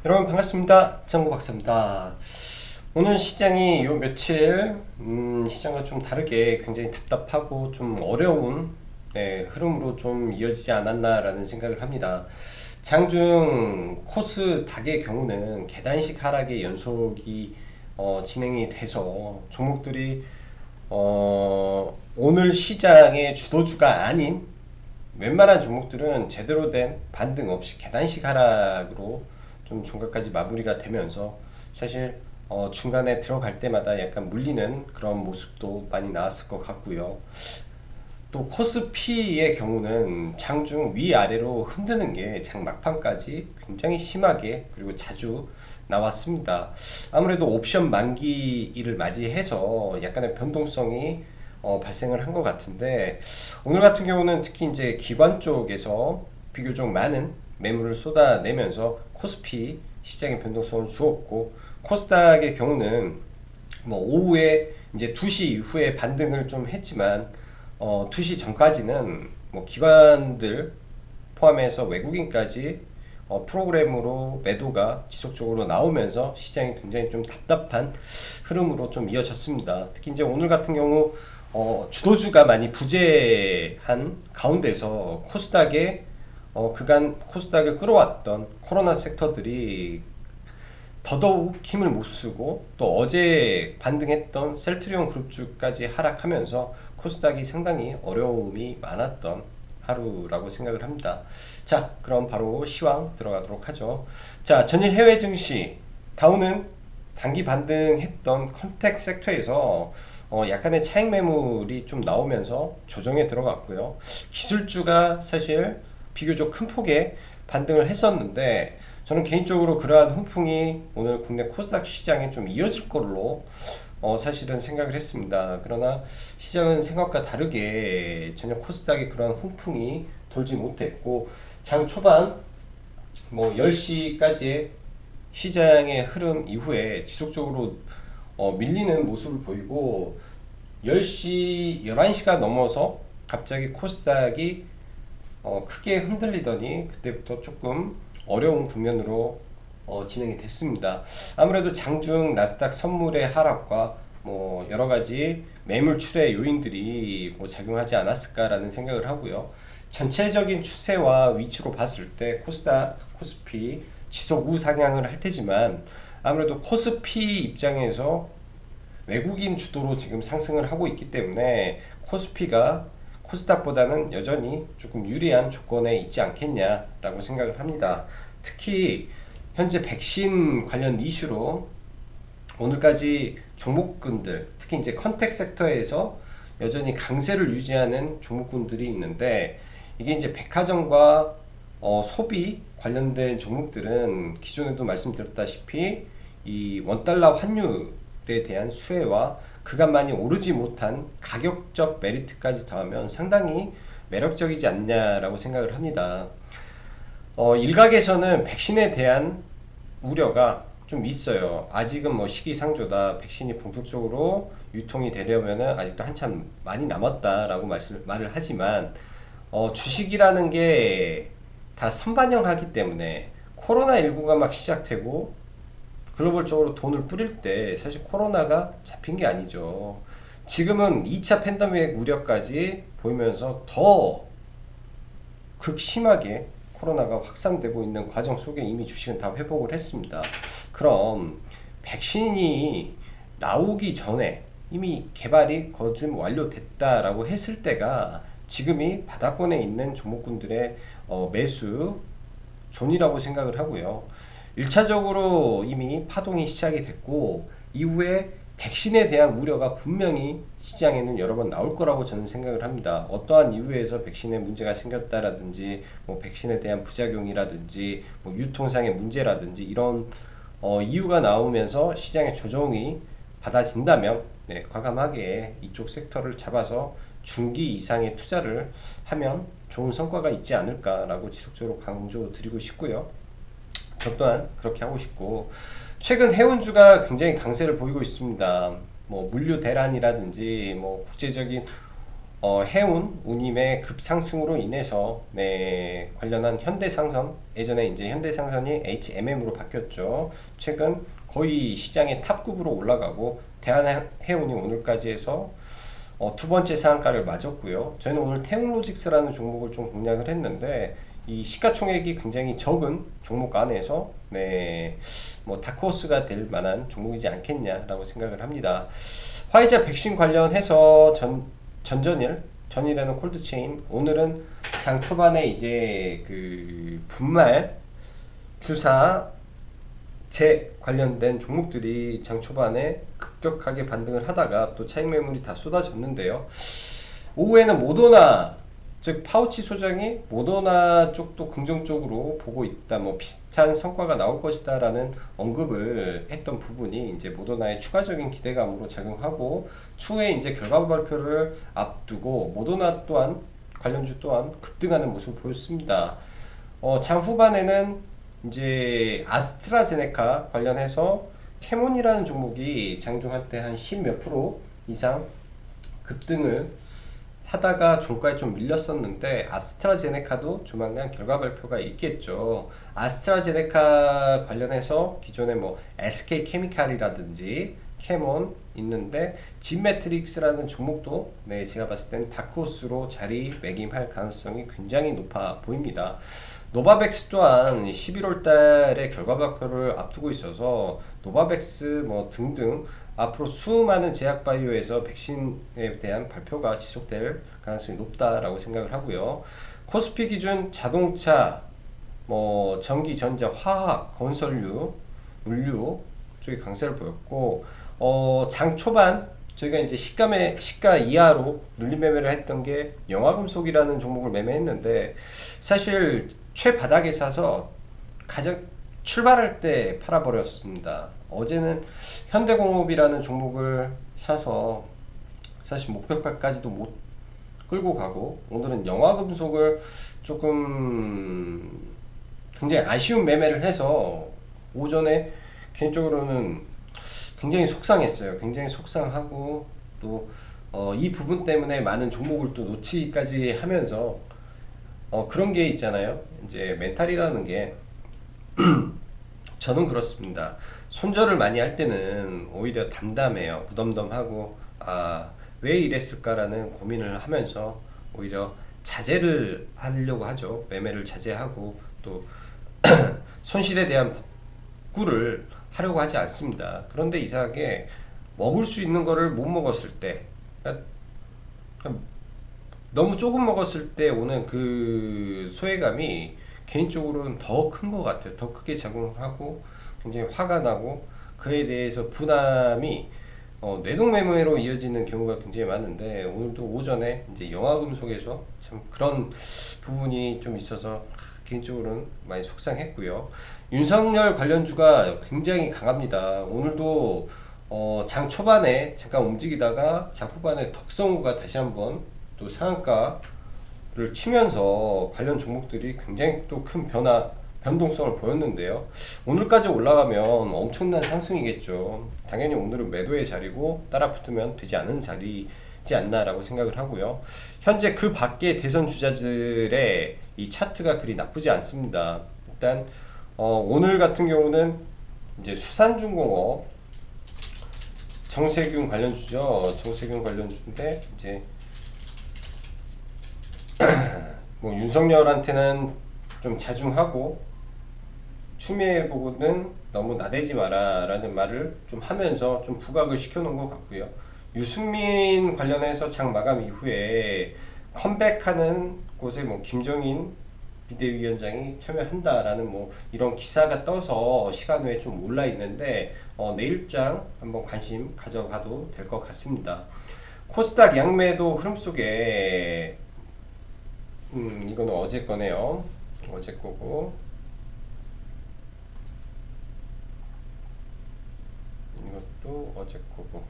여러분 반갑습니다. 장구 박사입니다. 오늘 시장이 요 며칠 시장과 좀 다르게 굉장히 답답하고 좀 어려운 흐름으로 좀 이어지지 않았나라는 생각을 합니다. 장중 코스닥의 경우는 계단식 하락의 연속이 진행이 돼서 종목들이 오늘 시장의 주도주가 아닌 웬만한 종목들은 제대로 된 반등 없이 계단식 하락으로 좀 중간까지 마무리가 되면서 사실 중간에 들어갈 때마다 약간 물리는 그런 모습도 많이 나왔을 것 같고요. 또 코스피의 경우는 장중 위아래로 흔드는 게 장 막판까지 굉장히 심하게 그리고 자주 나왔습니다. 아무래도 옵션 만기일을 맞이해서 약간의 변동성이 발생을 한 것 같은데, 오늘 같은 경우는 특히 이제 기관 쪽에서 비교적 많은 매물을 쏟아내면서 코스피 시장의 변동성을 주었고, 코스닥의 경우는 뭐 오후에 이제 2시 이후에 반등을 좀 했지만 2시 전까지는 뭐 기관들 포함해서 외국인까지 프로그램으로 매도가 지속적으로 나오면서 시장이 굉장히 좀 답답한 흐름으로 좀 이어졌습니다. 특히 이제 오늘 같은 경우 주도주가 많이 부재한 가운데서 코스닥에 그간 코스닥을 끌어왔던 코로나 섹터들이 더더욱 힘을 못 쓰고, 또 어제 반등했던 셀트리온 그룹주까지 하락하면서 코스닥이 상당히 어려움이 많았던 하루라고 생각을 합니다. 자, 그럼 바로 시황 들어가도록 하죠. 자, 전일 해외 증시 다우는 단기 반등했던 컨택 섹터에서 약간의 차익 매물이 좀 나오면서 조정에 들어갔고요. 기술주가 사실 비교적 큰 폭의 반등을 했었는데, 저는 개인적으로 그러한 훈풍이 오늘 국내 코스닥 시장에 좀 이어질 걸로 사실은 생각을 했습니다. 그러나 시장은 생각과 다르게 전혀 코스닥에 그런 훈풍이 돌지 못했고, 장 초반 뭐 10시까지의 시장의 흐름 이후에 지속적으로 밀리는 모습을 보이고, 10시, 11시가 넘어서 갑자기 코스닥이 크게 흔들리더니 그때부터 조금 어려운 국면으로 진행이 됐습니다. 아무래도 장중 나스닥 선물의 하락과 뭐 여러 가지 매물 출의 요인들이 뭐 작용하지 않았을까라는 생각을 하고요. 전체적인 추세와 위치로 봤을 때 코스닥, 코스피 지속 우상향을 할 테지만, 아무래도 코스피 입장에서 외국인 주도로 지금 상승을 하고 있기 때문에 코스피가 코스닥보다는 여전히 조금 유리한 조건에 있지 않겠냐라고 생각을 합니다. 특히 현재 백신 관련 이슈로 오늘까지 종목군들, 특히 이제 컨택 섹터에서 여전히 강세를 유지하는 종목군들이 있는데, 이게 이제 백화점과 소비 관련된 종목들은 기존에도 말씀드렸다시피 이 원달러 환율에 대한 수혜와 그간 많이 오르지 못한 가격적 메리트까지 더하면 상당히 매력적이지 않냐라고 생각을 합니다. 일각에서는 백신에 대한 우려가 좀 있어요. 아직은 뭐 시기상조다, 백신이 본격적으로 유통이 되려면은 아직도 한참 많이 남았다라고 말을 하지만, 주식이라는 게 다 선반영하기 때문에 코로나19가 막 시작되고 글로벌적으로 돈을 뿌릴 때 사실 코로나가 잡힌 게 아니죠. 지금은 2차 팬데믹 우려까지 보이면서 더 극심하게 코로나가 확산되고 있는 과정 속에 이미 주식은 다 회복을 했습니다. 그럼 백신이 나오기 전에 이미 개발이 거진 완료됐다라고 했을 때가 지금이 바닥권에 있는 종목군들의 매수 존이라고 생각을 하고요. 1차적으로 이미 파동이 시작이 됐고, 이후에 백신에 대한 우려가 분명히 시장에는 여러 번 나올 거라고 저는 생각을 합니다. 어떠한 이유에서 백신에 문제가 생겼다라든지, 뭐 백신에 대한 부작용이라든지, 뭐 유통상의 문제라든지, 이런 이유가 나오면서 시장의 조정이 받아진다면, 네, 과감하게 이쪽 섹터를 잡아서 중기 이상의 투자를 하면 좋은 성과가 있지 않을까라고 지속적으로 강조드리고 싶고요. 저 또한 그렇게 하고 싶고, 최근 해운주가 굉장히 강세를 보이고 있습니다. 뭐 물류 대란이라든지 뭐 국제적인 해운, 운임의 급상승으로 인해서 관련한 현대상선, 예전에 이제 현대상선이 HMM으로 바뀌었죠. 최근 거의 시장의 탑급으로 올라가고 대한해운이 오늘까지 해서 두 번째 상한가를 맞았고요. 저희는 오늘 테크놀로직스라는 종목을 좀 공략을 했는데 이 시가총액이 굉장히 적은 종목 안에서 뭐 다크호스가 될 만한 종목이지 않겠냐라고 생각을 합니다. 화이자 백신 관련해서 전일에는 콜드체인, 오늘은 장 초반에 이제 그 분말 주사 제 관련된 종목들이 장 초반에 급격하게 반등을 하다가 또 차익 매물이 다 쏟아졌는데요. 오후에는 모더나, 즉 파우치 소장이 모더나 쪽도 긍정적으로 보고 있다, 뭐 비슷한 성과가 나올 것이다 라는 언급을 했던 부분이 이제 모더나의 추가적인 기대감으로 작용하고, 추후에 이제 결과 발표를 앞두고 모더나 또한 관련주 또한 급등하는 모습을 보였습니다. 장 후반에는 이제 아스트라제네카 관련해서 캐몬이라는 종목이 장중 한때 한 10 몇 프로 이상 급등을 하다가 종가에 좀 밀렸었는데, 아스트라제네카도 조만간 결과 발표가 있겠죠. 아스트라제네카 관련해서 기존에 뭐 SK케미칼이라든지 캐몬 있는데, 진매트릭스라는 종목도 제가 봤을 땐 다크호스로 자리매김할 가능성이 굉장히 높아 보입니다. 노바백스 또한 11월 달에 결과 발표를 앞두고 있어서 노바백스 뭐 등등 앞으로 수많은 제약바이오에서 백신에 대한 발표가 지속될 가능성이 높다라고 생각을 하고요. 코스피 기준 자동차, 뭐 전기, 전자, 화학, 건설류, 물류 쪽에 강세를 보였고, 장 초반 저희가 이제 시가 이하로 눌림 매매를 했던 게 영화금속이라는 종목을 매매했는데, 사실 최바닥에 사서 가장 출발할 때 팔아버렸습니다. 어제는 현대공업이라는 종목을 사서 사실 목표가까지도 못 끌고 가고, 오늘은 영화금속을 조금 굉장히 아쉬운 매매를 해서 오전에 개인적으로는 굉장히 속상했어요. 굉장히 속상하고, 또 이 부분 때문에 많은 종목을 또 놓치기까지 하면서 그런 게 있잖아요. 이제 멘탈이라는 게 저는 그렇습니다. 손절을 많이 할 때는 오히려 담담해요. 무덤덤하고, 왜 이랬을까라는 고민을 하면서 오히려 자제를 하려고 하죠. 매매를 자제하고, 또 손실에 대한 복구를 하려고 하지 않습니다. 그런데 이상하게 먹을 수 있는 거를 못 먹었을 때, 그러니까 너무 조금 먹었을 때 오는 그 소외감이 개인적으로는 더 큰 것 같아요. 더 크게 작용하고 굉장히 화가 나고, 그에 대해서 부담이 뇌동매매로 이어지는 경우가 굉장히 많은데, 오늘도 오전에 이제 영화금속에서 참 그런 부분이 좀 있어서 개인적으로는 많이 속상했고요. 윤석열 관련주가 굉장히 강합니다. 오늘도 장 초반에 잠깐 움직이다가 장 후반에 덕성우가 다시 한번 또 상한가를 치면서 관련 종목들이 굉장히 또 큰 변동성을 보였는데요. 오늘까지 올라가면 엄청난 상승이겠죠. 당연히 오늘은 매도의 자리고 따라 붙으면 되지 않은 자리지 않나라고 생각을 하고요. 현재 그 밖의 대선 주자들의 이 차트가 그리 나쁘지 않습니다. 일단 오늘 같은 경우는 이제 수산중공업, 정세균 관련주죠. 정세균 관련주인데, 이제 뭐 윤석열한테는 좀 자중하고 추미애 보고는 너무 나대지 마라 라는 말을 좀 하면서 좀 부각을 시켜놓은 것 같고요. 유승민 관련해서 장 마감 이후에 컴백하는 곳에 뭐 김종인 비대위원장이 참여한다라는 뭐 이런 기사가 떠서 시간 외에 좀 올라 있는데, 내일장 한번 관심 가져봐도 될 것 같습니다. 코스닥 양매도 흐름 속에 이거는 어제 거네요. 어제 거고, 이것도 어제 거고.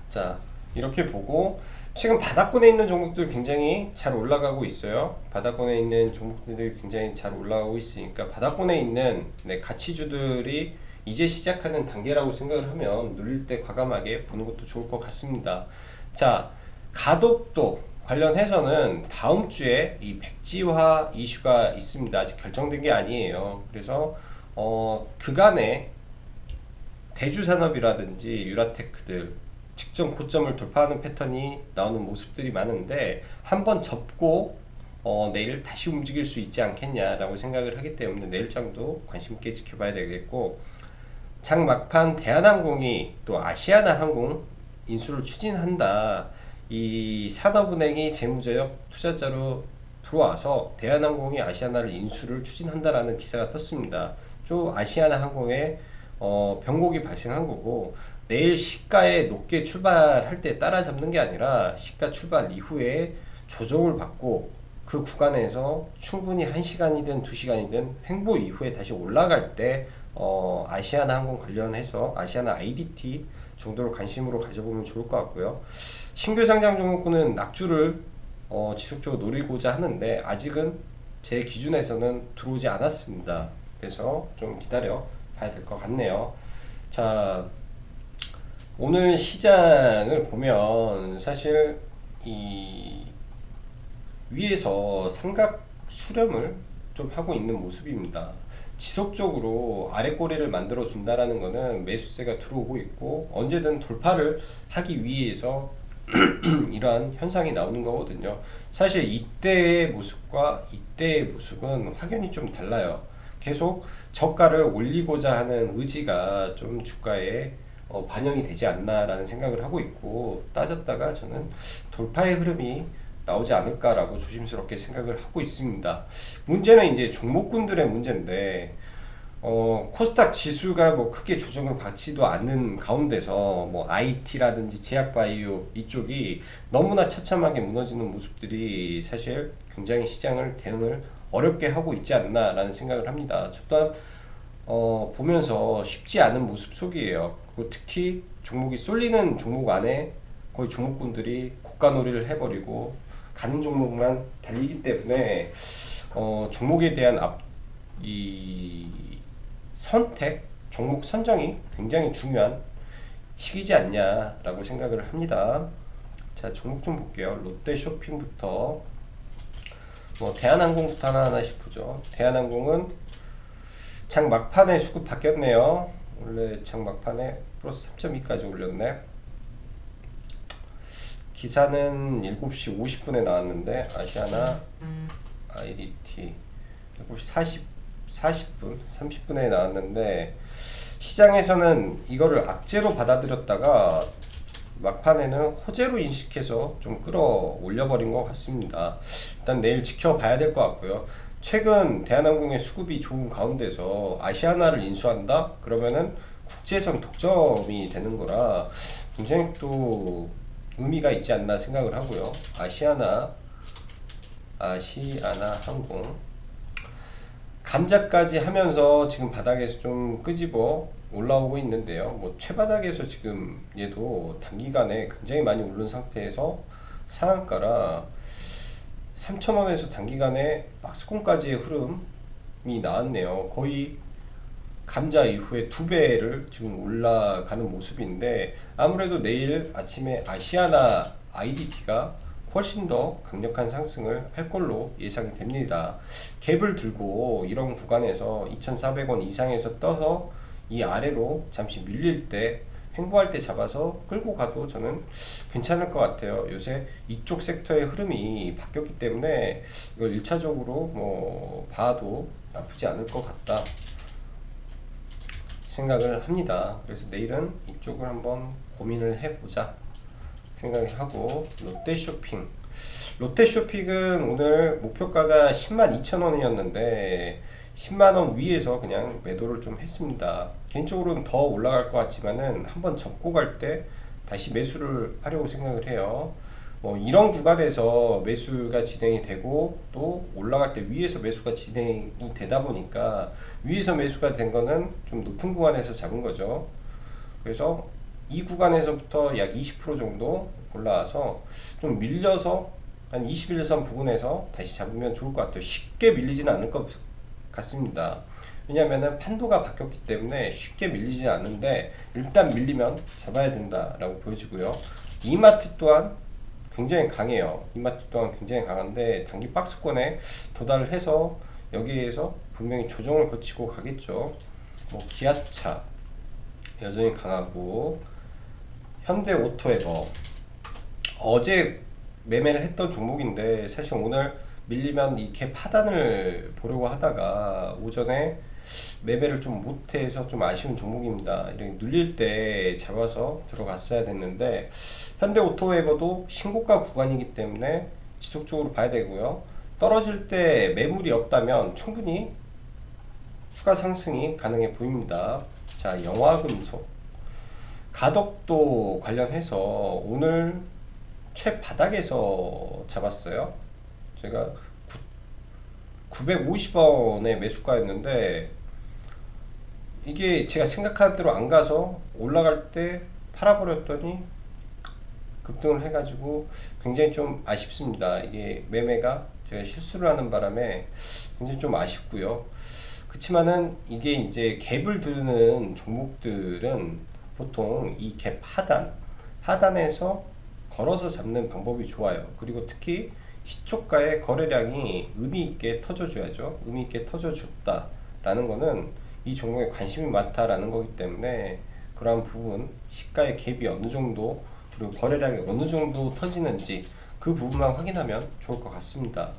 자, 이렇게 보고 지금 바닥권에 있는 종목들 굉장히 잘 올라가고 있어요. 바닥권에 있는 종목들이 굉장히 잘 올라가고 있으니까 바닥권에 있는 가치주들이 이제 시작하는 단계라고 생각을 하면 누릴 때 과감하게 보는 것도 좋을 것 같습니다. 자, 가덕도 관련해서는 다음 주에 이 백지화 이슈가 있습니다. 아직 결정된 게 아니에요. 그래서 그간에 대주산업이라든지 유라테크들 직전 고점을 돌파하는 패턴이 나오는 모습들이 많은데 한번 접고 내일 다시 움직일 수 있지 않겠냐라고 생각을 하기 때문에 내일장도 관심 있게 지켜봐야 되겠고, 장 막판 대한항공이 또 아시아나항공 인수를 추진한다. 이 산업은행이 재무제약 투자자로 들어와서 대한항공이 아시아나를 인수를 추진한다라는 기사가 떴습니다. 또 아시아나항공에 변곡이 발생한 거고, 내일 시가에 높게 출발할 때 따라잡는 게 아니라 시가 출발 이후에 조정을 받고 그 구간에서 충분히 1시간이든 2시간이든 횡보 이후에 다시 올라갈 때 아시아나항공 관련해서 아시아나 IDT 정도로 관심으로 가져보면 좋을 것 같고요. 신규 상장 종목군은 낙주를 지속적으로 노리고자 하는데 아직은 제 기준에서는 들어오지 않았습니다. 그래서 좀 기다려 봐야 될 것 같네요. 자, 오늘 시장을 보면 사실 이 위에서 삼각 수렴을 좀 하고 있는 모습입니다. 지속적으로 아래 꼬리를 만들어 준다라는 것은 매수세가 들어오고 있고 언제든 돌파를 하기 위해서 이러한 현상이 나오는 거거든요. 사실 이때의 모습과 이때의 모습은 확연히 좀 달라요. 계속 저가를 올리고자 하는 의지가 좀 주가에 반영이 되지 않나라는 생각을 하고 있고, 따졌다가 저는 돌파의 흐름이 나오지 않을까라고 조심스럽게 생각을 하고 있습니다. 문제는 이제 종목군들의 문제인데 코스닥 지수가 뭐 크게 조정을 받지도 않는 가운데서 뭐 IT라든지 제약바이오 이쪽이 너무나 처참하게 무너지는 모습들이 사실 굉장히 시장을 대응을 어렵게 하고 있지 않나라는 생각을 합니다. 저 또한 보면서 쉽지 않은 모습 속이에요. 그리고 특히 종목이 쏠리는 종목 안에 거의 종목군들이 고가놀이를 해버리고 가는 종목만 달리기 때문에 종목에 대한 이 선택, 종목 선정이 굉장히 중요한 시기지 않냐라고 생각을 합니다. 자, 종목 좀 볼게요. 롯데쇼핑부터 대한항공부터 하나하나씩 보죠. 대한항공은 장 막판에 수급 바뀌었네요. 원래 장 막판에 플러스 3.2까지 올렸네. 기사는 7시 50분에 나왔는데 아시아나 IDT 7시 40분 30분에 나왔는데 시장에서는 이거를 악재로 받아들였다가 막판에는 호재로 인식해서 좀 끌어올려 버린 것 같습니다. 일단 내일 지켜봐야 될 것 같고요. 최근 대한항공의 수급이 좋은 가운데서 아시아나를 인수한다? 그러면은 국제선 독점이 되는 거라 굉장히 또 의미가 있지 않나 생각을 하고요. 아시아나항공 감자까지 하면서 지금 바닥에서 좀 끄집어 올라오고 있는데요. 뭐 최바닥에서 지금 얘도 단기간에 굉장히 많이 오른 상태에서 상한가라 3,000원에서 단기간에 박스권까지의 흐름이 나왔네요. 거의 감자 이후에 2배를 지금 올라가는 모습인데 아무래도 내일 아침에 아시아나 IDT가 훨씬 더 강력한 상승을 할 걸로 예상이 됩니다. 갭을 들고 이런 구간에서 2,400원 이상에서 떠서 이 아래로 잠시 밀릴 때 횡보할 때 잡아서 끌고 가도 저는 괜찮을 것 같아요. 요새 이쪽 섹터의 흐름이 바뀌었기 때문에 이걸 1차적으로 뭐 봐도 나쁘지 않을 것 같다 생각을 합니다. 그래서 내일은 이쪽을 한번 고민을 해보자 생각을 하고, 롯데쇼핑은 오늘 목표가가 102,000원이었는데 10만원 위에서 그냥 매도를 좀 했습니다. 개인적으로는 더 올라갈 것 같지만은 한번 접고 갈 때 다시 매수를 하려고 생각을 해요. 이런 구간에서 매수가 진행이 되고 또 올라갈 때 위에서 매수가 진행이 되다 보니까 위에서 매수가 된 거는 좀 높은 구간에서 잡은 거죠. 그래서 이 구간에서부터 약 20% 정도 올라와서 좀 밀려서 한 21선 부근에서 다시 잡으면 좋을 것 같아요. 쉽게 밀리지는 않을 것 같습니다. 왜냐면은 판도가 바뀌었기 때문에 쉽게 밀리지 않는데 일단 밀리면 잡아야 된다라고 보여지고요. 이마트 또한 굉장히 강해요. 이마트 또한 굉장히 강한데 단기 박스권에 도달을 해서 여기에서 분명히 조정을 거치고 가겠죠. 뭐 기아차 여전히 강하고 현대오토에버 어제 매매를 했던 종목인데 사실 오늘 밀리면 이 갭 하단을 보려고 하다가 오전에 매매를 좀 못해서 좀 아쉬운 종목입니다. 이렇게 눌릴 때 잡아서 들어갔어야 됐는데 현대오토웨버도 신고가 구간이기 때문에 지속적으로 봐야 되고요. 떨어질 때 매물이 없다면 충분히 추가 상승이 가능해 보입니다. 자, 영화금속 가덕도 관련해서 오늘 최바닥에서 잡았어요. 제가 950원에 매수가였는데 이게 제가 생각한 대로 안 가서 올라갈 때 팔아버렸더니 급등을 해가지고 굉장히 좀 아쉽습니다. 이게 매매가 제가 실수를 하는 바람에 굉장히 좀 아쉽고요. 그렇지만은 이게 이제 갭을 두는 종목들은 보통 이 갭 하단에서 걸어서 잡는 방법이 좋아요. 그리고 특히 시초가의 거래량이 의미 있게 터져줘야죠. 의미 있게 터져줬다라는 거는 이 종목에 관심이 많다라는 거기 때문에 그러한 부분, 시가의 갭이 어느 정도 그리고 거래량이 어느 정도 터지는지 그 부분만 확인하면 좋을 것 같습니다.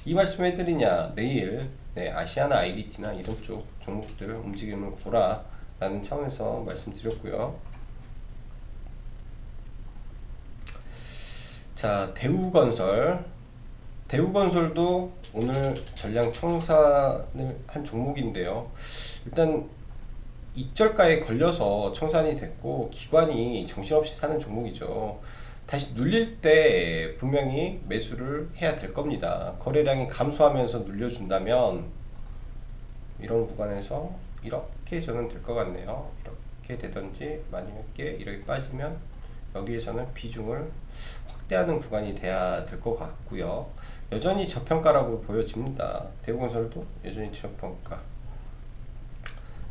이 말씀 해드리냐, 내일 아시아나 IDT나 이런 쪽 종목들 움직임을 보라 라는 차원에서 말씀드렸고요. 자, 대우건설도 오늘 전량 청산을 한 종목인데요. 일단 익절가에 걸려서 청산이 됐고 기관이 정신없이 사는 종목이죠. 다시 눌릴 때 분명히 매수를 해야 될 겁니다. 거래량이 감소하면서 눌려준다면 이런 구간에서 이렇게 저는 될 것 같네요. 이렇게 되든지 만약에 이렇게 빠지면 여기에서는 비중을 확대하는 구간이 돼야 될 것 같고요. 여전히 저평가라고 보여집니다. 대우건설도 여전히 저평가.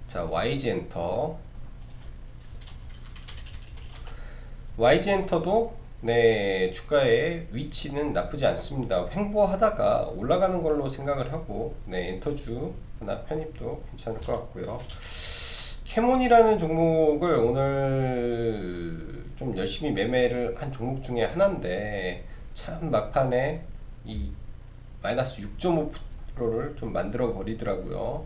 자, YG엔터도 주가의 위치는 나쁘지 않습니다. 횡보하다가 올라가는 걸로 생각을 하고 엔터주 하나 편입도 괜찮을 것 같고요. 캐몬이라는 종목을 오늘 좀 열심히 매매를 한 종목 중에 하나인데 참 막판에 이 마이너스 6.5%를 좀 만들어 버리더라고요.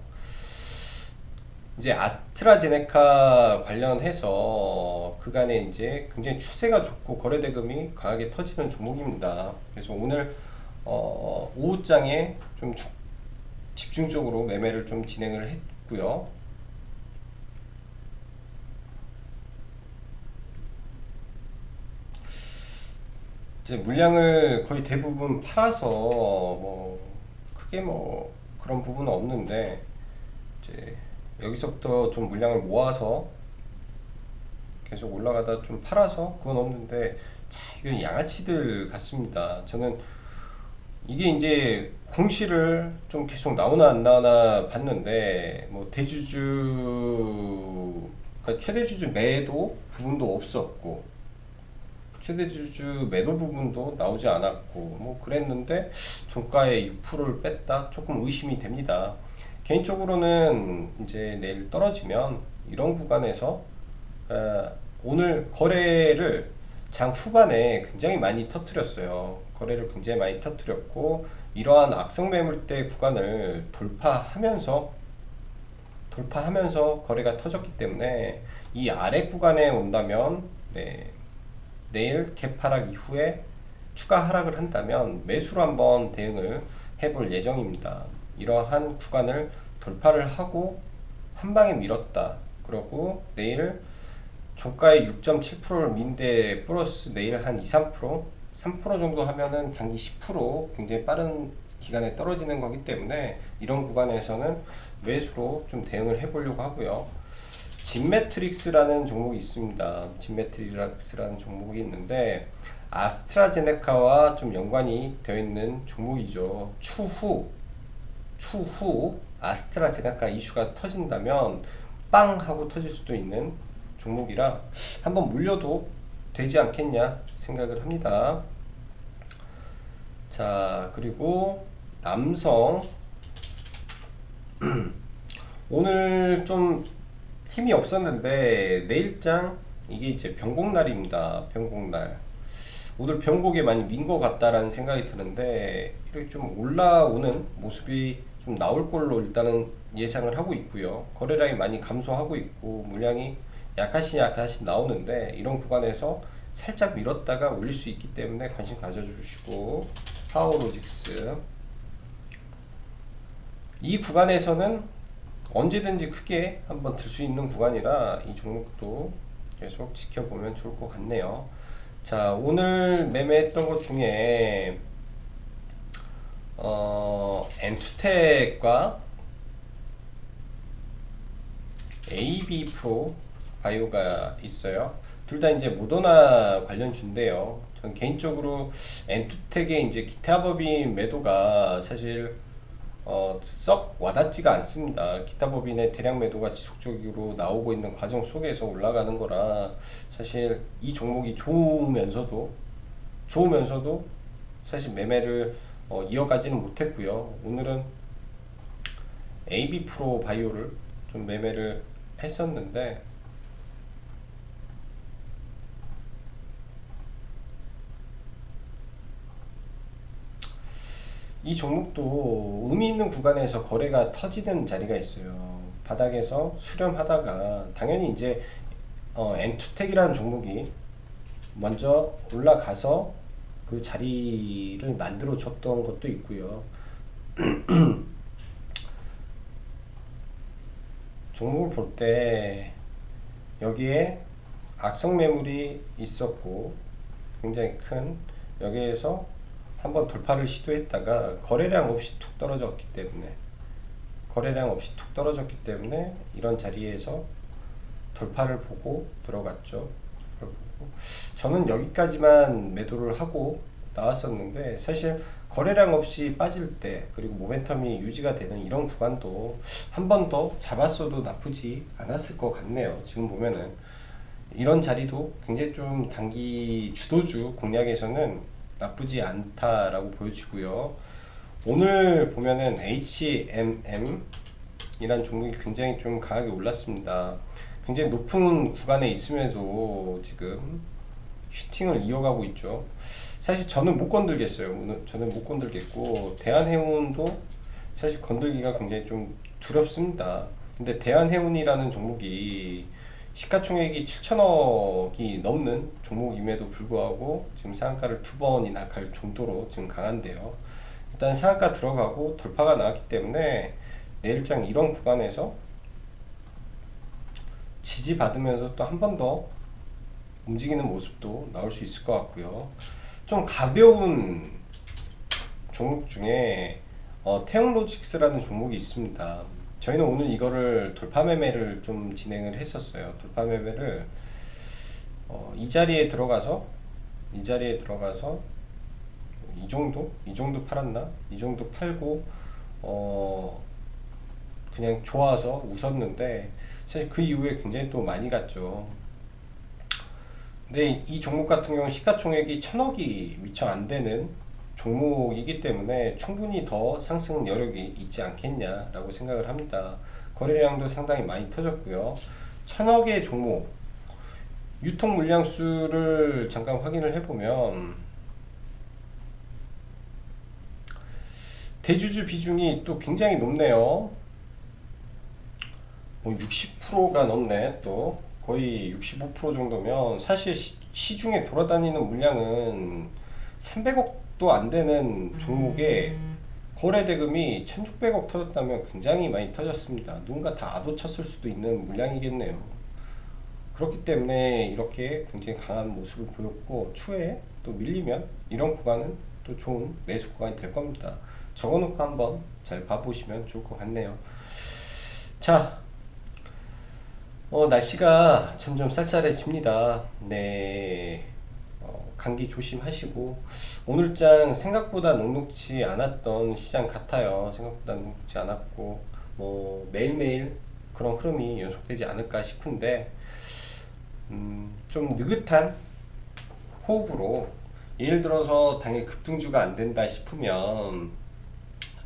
이제 아스트라제네카 관련해서 그간에 이제 굉장히 추세가 좋고 거래대금이 강하게 터지는 종목입니다. 그래서 오늘 오후장에 좀 집중적으로 매매를 좀 진행을 했고요. 이제 물량을 거의 대부분 팔아서 뭐 크게 뭐 그런 부분은 없는데 이제 여기서부터 좀 물량을 모아서 계속 올라가다 좀 팔아서 그건 없는데 자, 이건 양아치들 같습니다. 저는 이게 이제 공시를 좀 계속 나오나 안 나오나 봤는데 뭐 대주주 그러니까 최대주주 매도 부분도 없었고 최대주주 매도 부분도 나오지 않았고 뭐 그랬는데 종가의 6%를 뺐다 조금 의심이 됩니다. 개인적으로는 이제 내일 떨어지면 이런 구간에서 오늘 거래를 장 후반에 굉장히 많이 터뜨렸어요. 거래를 굉장히 많이 터뜨렸고 이러한 악성 매물대 구간을 돌파하면서 거래가 터졌기 때문에 이 아래 구간에 온다면 내일 개파락 이후에 추가 하락을 한다면 매수로 한번 대응을 해볼 예정입니다. 이러한 구간을 돌파를 하고 한 방에 밀었다. 그러고 내일 종가의 6.7%를 민데 플러스 내일 한 3% 정도 하면은 단기 10% 굉장히 빠른 기간에 떨어지는 거기 때문에 이런 구간에서는 매수로 좀 대응을 해보려고 하고요. 진매트릭스라는 종목이 있습니다. 진매트릭스라는 종목이 있는데 아스트라제네카와 좀 연관이 되어 있는 종목이죠. 추후 추후 아스트라제네카 이슈가 터진다면 빵 하고 터질 수도 있는 종목이라 한번 물려도 되지 않겠냐 생각을 합니다. 자, 그리고 남성 오늘 좀 힘이 없었는데 내일장 이게 이제 변곡날입니다. 변곡날. 오늘 변곡에 많이 민 것 같다라는 생각이 드는데 이렇게 좀 올라오는 모습이 좀 나올 걸로 일단은 예상을 하고 있고요. 거래량이 많이 감소하고 있고 물량이 약간씩 나오는데 이런 구간에서 살짝 밀었다가 올릴 수 있기 때문에 관심 가져주시고, 파워로직스 이 구간에서는 언제든지 크게 한번 들 수 있는 구간이라 이 종목도 계속 지켜보면 좋을 것 같네요. 자, 오늘 매매했던 것 중에 엔투텍과 AB프로 바이오가 있어요. 둘 다 이제 모더나 관련주인데요. 전 개인적으로 엔투텍의 이제 기타 법인 매도가 사실 썩 와닿지가 않습니다. 기타 법인의 대량 매도가 지속적으로 나오고 있는 과정 속에서 올라가는 거라 사실 이 종목이 좋으면서도 사실 매매를 이어가지는 못했고요. 오늘은 AB프로 바이오를 좀 매매를 했었는데 이 종목도 의미 있는 구간에서 거래가 터지는 자리가 있어요. 바닥에서 수렴하다가 당연히 이제 엔투텍이라는 종목이 먼저 올라가서 그 자리를 만들어 줬던 것도 있고요. 종목을 볼 때 여기에 악성 매물이 있었고 굉장히 큰, 여기에서 한번 돌파를 시도했다가 거래량 없이 툭 떨어졌기 때문에 이런 자리에서 돌파를 보고 들어갔죠. 저는 여기까지만 매도를 하고 나왔었는데 사실 거래량 없이 빠질 때 그리고 모멘텀이 유지가 되는 이런 구간도 한 번 더 잡았어도 나쁘지 않았을 것 같네요. 지금 보면은 이런 자리도 굉장히 좀 단기 주도주 공략에서는 나쁘지 않다라고 보여지고요. 오늘 보면은 HMM 이란 종목이 굉장히 좀 강하게 올랐습니다. 굉장히 높은 구간에 있음에도 지금 슈팅을 이어가고 있죠. 사실 저는 못 건들겠어요. 오늘 저는 못 건들겠고, 대한해운도 사실 건들기가 굉장히 좀 두렵습니다. 근데 대한해운이라는 종목이 시가총액이 7천억이 넘는 종목임에도 불구하고 지금 상한가를 두 번이나 갈 정도로 지금 강한데요. 일단 상한가 들어가고 돌파가 나왔기 때문에 내일장 이런 구간에서 지지받으면서 또 한 번 더 움직이는 모습도 나올 수 있을 것 같고요. 좀 가벼운 종목 중에 태영로직스라는 종목이 있습니다. 저희는 오늘 이거를 돌파 매매를 좀 진행을 했었어요. 돌파 매매를 이 자리에 들어가서 이 정도 팔았나? 이 정도 팔고 그냥 좋아서 웃었는데 사실 그 이후에 굉장히 또 많이 갔죠. 근데 이 종목 같은 경우는 시가총액이 1,000억이 미처 안 되는 종목이기 때문에 충분히 더 상승 여력이 있지 않겠냐라고 생각을 합니다. 거래량도 상당히 많이 터졌고요. 1,000억의 종목 유통 물량 수를 잠깐 확인을 해보면 대주주 비중이 또 굉장히 높네요. 60%가 넘네. 또 거의 65% 정도면 사실 시중에 돌아다니는 물량은 300억도 안 되는 종목에 거래 대금이 1,600억 터졌다면 굉장히 많이 터졌습니다. 누군가 다 아도 쳤을 수도 있는 물량이겠네요. 그렇기 때문에 이렇게 굉장히 강한 모습을 보였고, 추후에 또 밀리면 이런 구간은 또 좋은 매수 구간이 될 겁니다. 적어놓고 한번 잘 봐보시면 좋을 것 같네요. 자, 날씨가 점점 쌀쌀해집니다. 네. 감기 조심하시고, 오늘장 생각보다 녹록지 않았던 시장 같아요. 생각보다 녹록지 않았고 뭐 매일매일 그런 흐름이 연속되지 않을까 싶은데, 좀 느긋한 호흡으로, 예를 들어서 당일 급등주가 안 된다 싶으면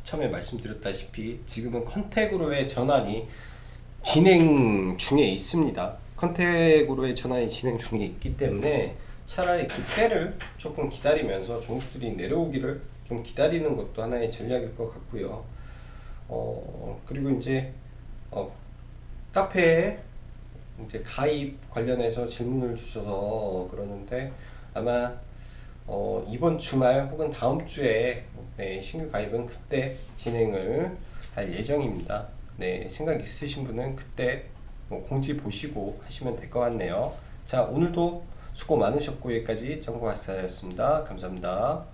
처음에 말씀드렸다시피 지금은 컨택으로의 전환이 진행 중에 있습니다. 컨택으로의 전환이 진행 중에 있기 때문에 차라리 그때를 조금 기다리면서 종목들이 내려오기를 좀 기다리는 것도 하나의 전략일 것 같고요. 그리고 이제 카페에 이제 가입 관련해서 질문을 주셔서 그러는데, 아마 이번 주말 혹은 다음 주에 네, 신규 가입은 그때 진행을 할 예정입니다. 네, 생각 있으신 분은 그때 공지 보시고 하시면 될 것 같네요. 자, 오늘도 수고 많으셨고 여기까지 정보학사였습니다. 감사합니다.